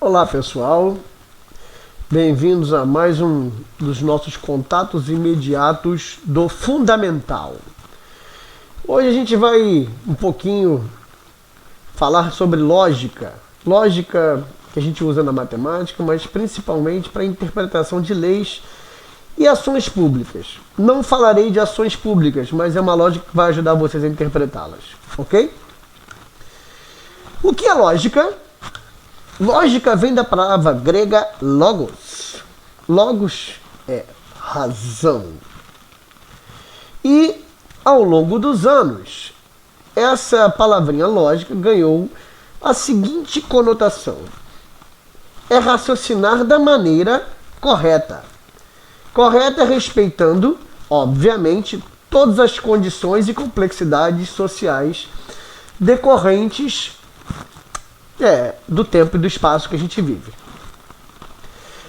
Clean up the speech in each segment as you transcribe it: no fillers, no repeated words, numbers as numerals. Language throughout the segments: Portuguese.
Olá pessoal, bem-vindos a mais um dos nossos contatos imediatos do Fundamental. Hoje a gente vai um pouquinho falar sobre lógica que a gente usa na matemática, mas principalmente para interpretação de leis e ações públicas. Não falarei de ações públicas, mas é uma lógica que vai ajudar vocês a interpretá-las, ok? O que é lógica? Lógica vem da palavra grega logos. Logos é razão. E ao longo dos anos, essa palavrinha lógica ganhou a seguinte conotação: é raciocinar da maneira correta. Correta respeitando, obviamente, todas as condições e complexidades sociais decorrentes do tempo e do espaço que a gente vive.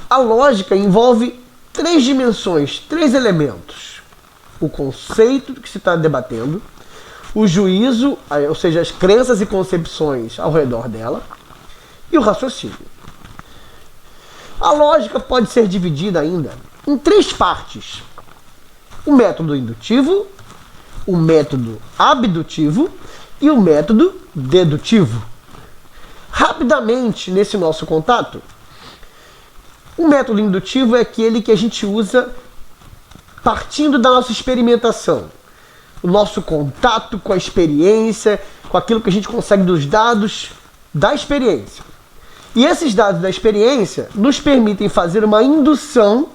A lógica envolve três dimensões, três elementos: o conceito que se está debatendo, o juízo, ou seja, as crenças e concepções ao redor dela, e o raciocínio. A lógica pode ser dividida ainda em três partes: o método indutivo, o método abdutivo e o método dedutivo. Rapidamente, nesse nosso contato, o método indutivo é aquele que a gente usa partindo da nossa experimentação, o nosso contato com a experiência, com aquilo que a gente consegue dos dados da experiência. E esses dados da experiência nos permitem fazer uma indução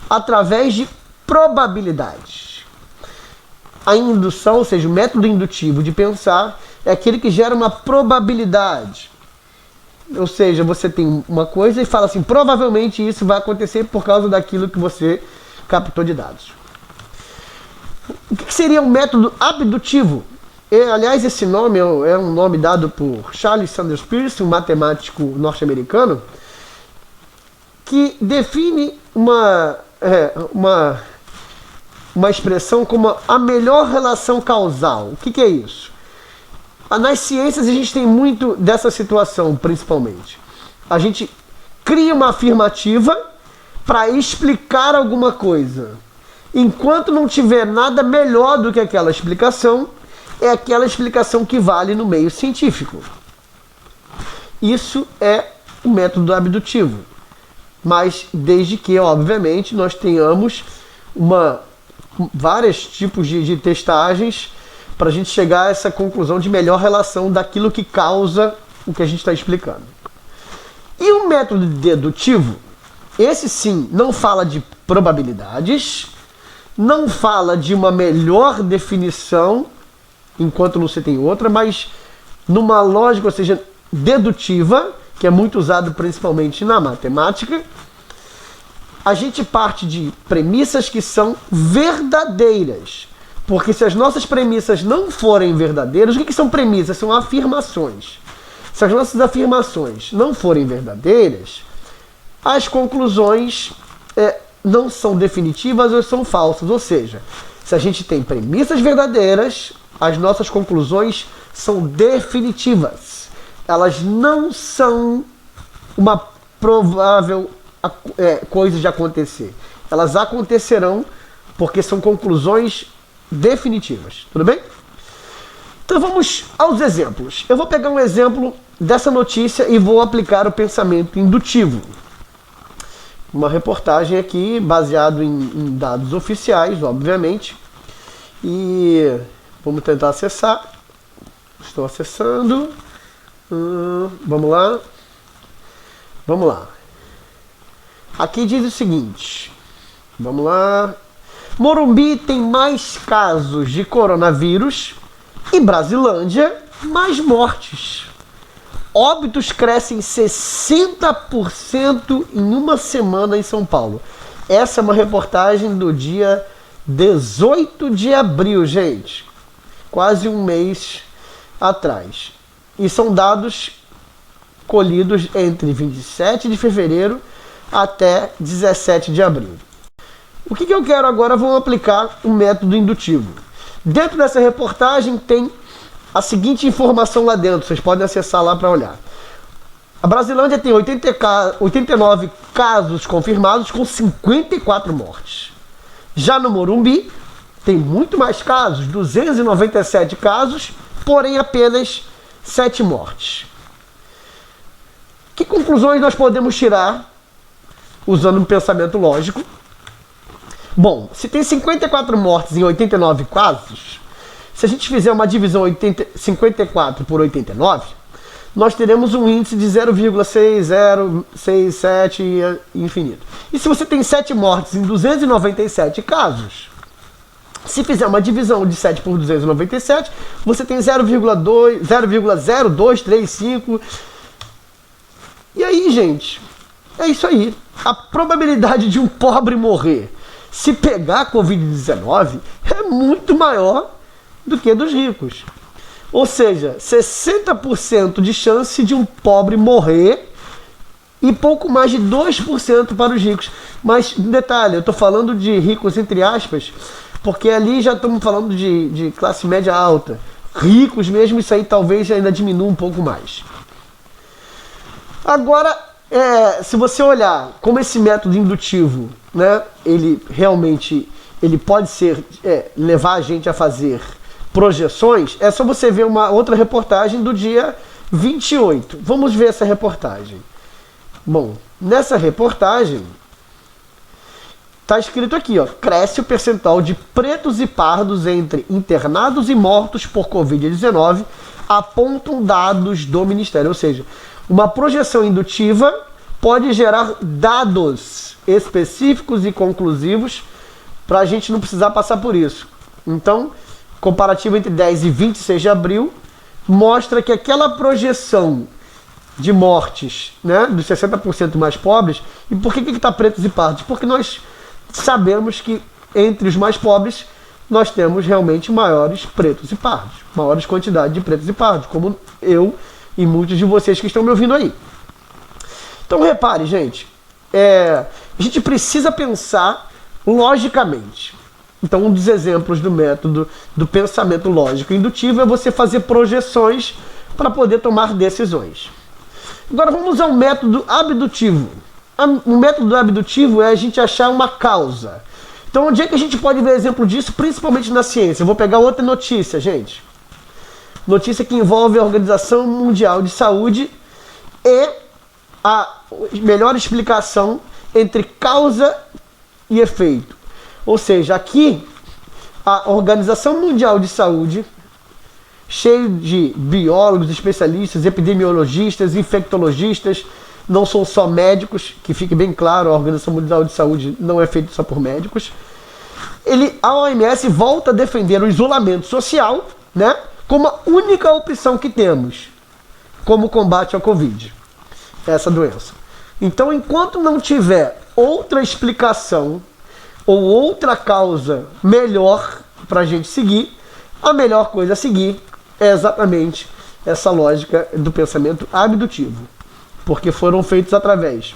através de probabilidades. A indução, ou seja, o método indutivo de pensar, é aquele que gera uma probabilidade. Ou seja, você tem uma coisa e fala assim, provavelmente isso vai acontecer por causa daquilo que você captou de dados. O que seria um método abdutivo? Aliás, esse nome é um nome dado por Charles Sanders Peirce, um matemático norte-americano, que define uma expressão como a melhor relação causal. O que é isso? Nas ciências a gente tem muito dessa situação, principalmente. A gente cria uma afirmativa para explicar alguma coisa. Enquanto não tiver nada melhor do que aquela explicação, é aquela explicação que vale no meio científico. Isso é o método abdutivo. Mas desde que, obviamente, nós tenhamos vários tipos de testagens para a gente chegar a essa conclusão de melhor relação daquilo que causa o que a gente está explicando. E o método dedutivo, esse sim, não fala de probabilidades, não fala de uma melhor definição, enquanto não se tem outra, mas numa lógica, ou seja, dedutiva, que é muito usado principalmente na matemática, a gente parte de premissas que são verdadeiras. Porque se as nossas premissas não forem verdadeiras, o que são premissas? São afirmações. Se as nossas afirmações não forem verdadeiras, as conclusões não são definitivas ou são falsas. Ou seja, se a gente tem premissas verdadeiras, as nossas conclusões são definitivas. Elas não são uma provável coisa de acontecer. Elas acontecerão porque são conclusões definitivas, tudo bem? Então vamos aos exemplos. Eu vou pegar um exemplo dessa notícia e vou aplicar o pensamento indutivo. Uma reportagem aqui baseado em dados oficiais, obviamente. E vamos tentar acessar. Estou acessando. Vamos lá. Vamos lá. Aqui diz o seguinte. Vamos lá. Morumbi tem mais casos de coronavírus e Brasilândia mais mortes. Óbitos crescem 60% em uma semana em São Paulo. Essa é uma reportagem do dia 18 de abril, gente. Quase um mês atrás. E são dados colhidos entre 27 de fevereiro até 17 de abril. O que eu quero agora? Vamos aplicar o método indutivo. Dentro dessa reportagem tem a seguinte informação lá dentro, vocês podem acessar lá para olhar. A Brasilândia tem 89 casos confirmados com 54 mortes. Já no Morumbi, tem muito mais casos, 297 casos, porém apenas 7 mortes. Que conclusões nós podemos tirar usando um pensamento lógico? Bom, se tem 54 mortes em 89 casos, se a gente fizer uma divisão 54 por 89, nós teremos um índice de 0,6067 e infinito. E se você tem 7 mortes em 297 casos, se fizer uma divisão de 7 por 297, você tem 0,0235. E aí, gente, é isso aí. A probabilidade de um pobre morrer se pegar a Covid-19 é muito maior do que a dos ricos. Ou seja, 60% de chance de um pobre morrer e pouco mais de 2% para os ricos. Mas, detalhe, eu estou falando de ricos entre aspas, porque ali já estamos falando de classe média alta. Ricos mesmo, isso aí talvez ainda diminua um pouco mais. Agora, se você olhar como esse método indutivo, né, ele realmente pode levar a gente a fazer projeções, é só você ver uma outra reportagem do dia 28. Vamos ver essa reportagem. Bom, nessa reportagem está escrito aqui, ó, cresce o percentual de pretos e pardos entre internados e mortos por Covid-19, apontam dados do Ministério. Ou seja, uma projeção indutiva pode gerar dados específicos e conclusivos para a gente não precisar passar por isso. Então, comparativo entre 10 e 26 de abril mostra que aquela projeção de mortes, né, dos 60% mais pobres, e por que está pretos e pardos? Porque nós sabemos que entre os mais pobres nós temos realmente maiores pretos e pardos, maiores quantidades de pretos e pardos, como eu e muitos de vocês que estão me ouvindo aí. Então repare, gente, a gente precisa pensar logicamente. Então um dos exemplos do método do pensamento lógico indutivo é você fazer projeções para poder tomar decisões. Agora vamos ao método abdutivo. O método abdutivo é a gente achar uma causa. Então onde é que a gente pode ver exemplo disso, principalmente na ciência? Eu vou pegar outra notícia, gente. Notícia que envolve a Organização Mundial de Saúde e a melhor explicação entre causa e efeito. Ou seja, aqui a Organização Mundial de Saúde, cheio de biólogos, especialistas, epidemiologistas, infectologistas, não são só médicos, que fique bem claro, a Organização Mundial de Saúde não é feita só por médicos. A OMS volta a defender o isolamento social, né, como a única opção que temos como combate ao Covid, essa doença. Então, enquanto não tiver outra explicação ou outra causa melhor para a gente seguir, a melhor coisa a seguir é exatamente essa lógica do pensamento abdutivo. Porque foram feitos através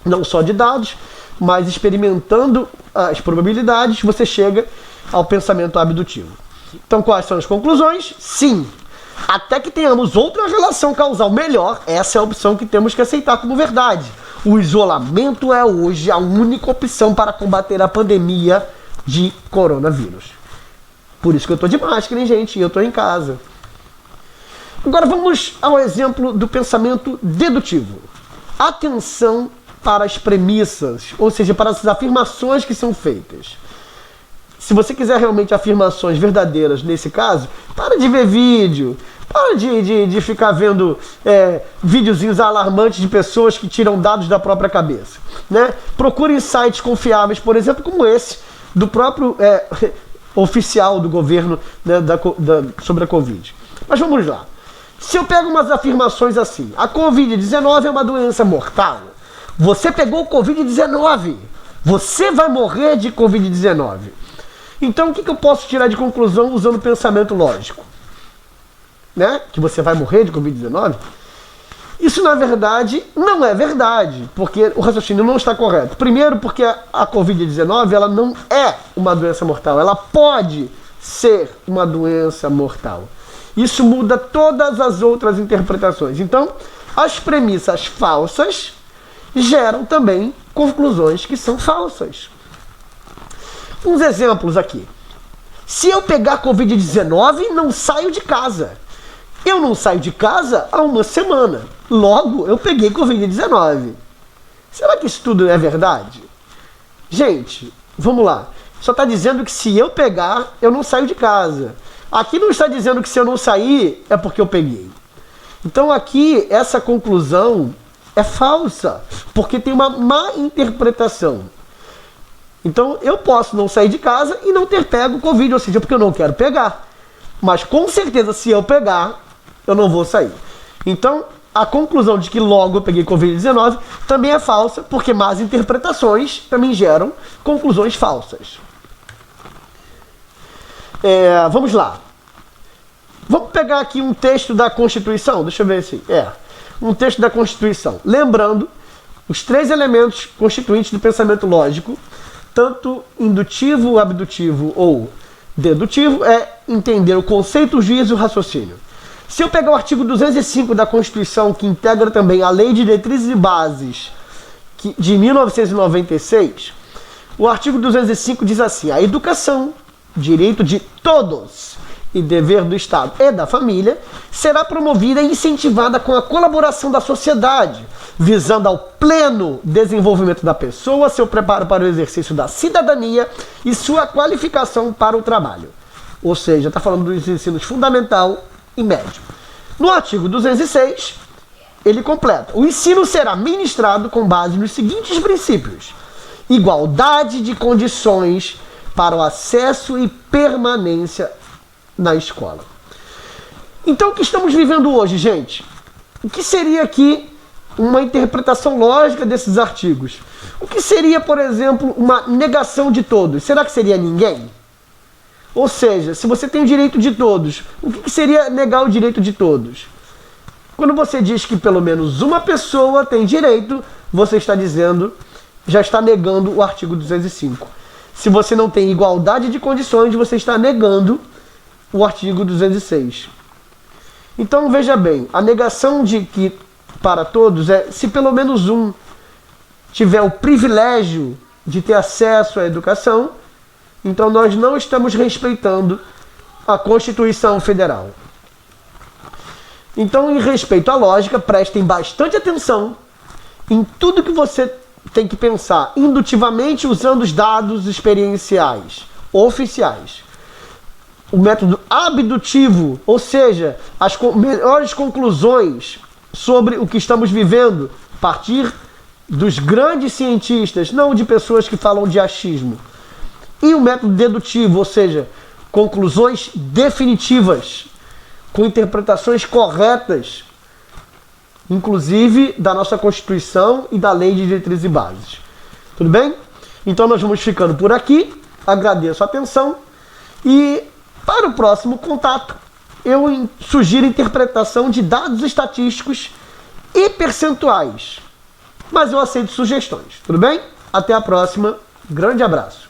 não só de dados, mas experimentando as probabilidades, você chega ao pensamento abdutivo. Então, quais são as conclusões? Sim, até que tenhamos outra relação causal melhor, essa é a opção que temos que aceitar como verdade. O isolamento é hoje a única opção para combater a pandemia de coronavírus. Por isso que eu estou de máscara, hein, gente? E eu estou em casa. Agora vamos ao exemplo do pensamento dedutivo. Atenção para as premissas, ou seja, para as afirmações que são feitas. Se você quiser realmente afirmações verdadeiras nesse caso, para de ver vídeo, para de ficar vendo videozinhos alarmantes de pessoas que tiram dados da própria cabeça, né? Procure sites confiáveis, por exemplo, como esse, do próprio oficial do governo, né, sobre a Covid. Mas vamos lá. Se eu pego umas afirmações assim, a Covid-19 é uma doença mortal, você pegou o Covid-19, você vai morrer de Covid-19. Então o que eu posso tirar de conclusão usando o pensamento lógico? Né? Que você vai morrer de Covid-19? Isso na verdade não é verdade, porque o raciocínio não está correto. Primeiro porque a Covid-19 ela não é uma doença mortal, ela pode ser uma doença mortal. Isso muda todas as outras interpretações. Então, As premissas falsas geram também conclusões que são falsas. Uns exemplos aqui. Se eu pegar Covid-19, não saio de casa. Eu não saio de casa há uma semana. Logo, eu peguei Covid-19. Será que isso tudo é verdade? Gente, vamos lá. Só está dizendo que se eu pegar, eu não saio de casa. Aqui não está dizendo que se eu não sair, é porque eu peguei. Então aqui, essa conclusão é falsa, porque tem uma má interpretação. Então eu posso não sair de casa e não ter pego Covid, ou seja, porque eu não quero pegar. Mas com certeza, se eu pegar, eu não vou sair. Então, a conclusão de que logo eu peguei Covid-19 também é falsa, porque más interpretações também geram conclusões falsas. Vamos lá. Vamos pegar aqui um texto da Constituição. Deixa eu ver se um texto da Constituição. Lembrando, os 3 elementos constituintes do pensamento lógico, tanto indutivo, abdutivo ou dedutivo, é entender o conceito, o juízo e o raciocínio. Se eu pegar o artigo 205 da Constituição, que integra também a Lei de Diretrizes e Bases de 1996, o artigo 205 diz assim: a educação, direito de todos e dever do Estado e da família, será promovida e incentivada com a colaboração da sociedade, visando ao pleno desenvolvimento da pessoa, seu preparo para o exercício da cidadania e sua qualificação para o trabalho. Ou seja, está falando dos ensinos fundamental e médio. No artigo 206, ele completa: o ensino será ministrado com base nos seguintes princípios: igualdade de condições para o acesso e permanência na escola. Então, o que estamos vivendo hoje, gente? O que seria aqui uma interpretação lógica desses artigos? O que seria, por exemplo, uma negação de todos? Será que seria ninguém? Ou seja, se você tem o direito de todos, o que seria negar o direito de todos? Quando você diz que pelo menos uma pessoa tem direito, você está dizendo, já está negando o artigo 205. Se você não tem igualdade de condições, você está negando o artigo 206. Então, veja bem, a negação de que para todos é se pelo menos um tiver o privilégio de ter acesso à educação, então nós não estamos respeitando a Constituição Federal. Então, em respeito à lógica, prestem bastante atenção em tudo que você tem que pensar indutivamente usando os dados experienciais, oficiais. O método abdutivo, ou seja, as melhores conclusões sobre o que estamos vivendo a partir dos grandes cientistas, não de pessoas que falam de achismo. E o método dedutivo, ou seja, conclusões definitivas, com interpretações corretas, inclusive da nossa Constituição e da Lei de Diretrizes e Bases. Tudo bem? Então nós vamos ficando por aqui. Agradeço a atenção e para o próximo contato eu sugiro interpretação de dados estatísticos e percentuais. Mas eu aceito sugestões. Tudo bem? Até a próxima. Grande abraço.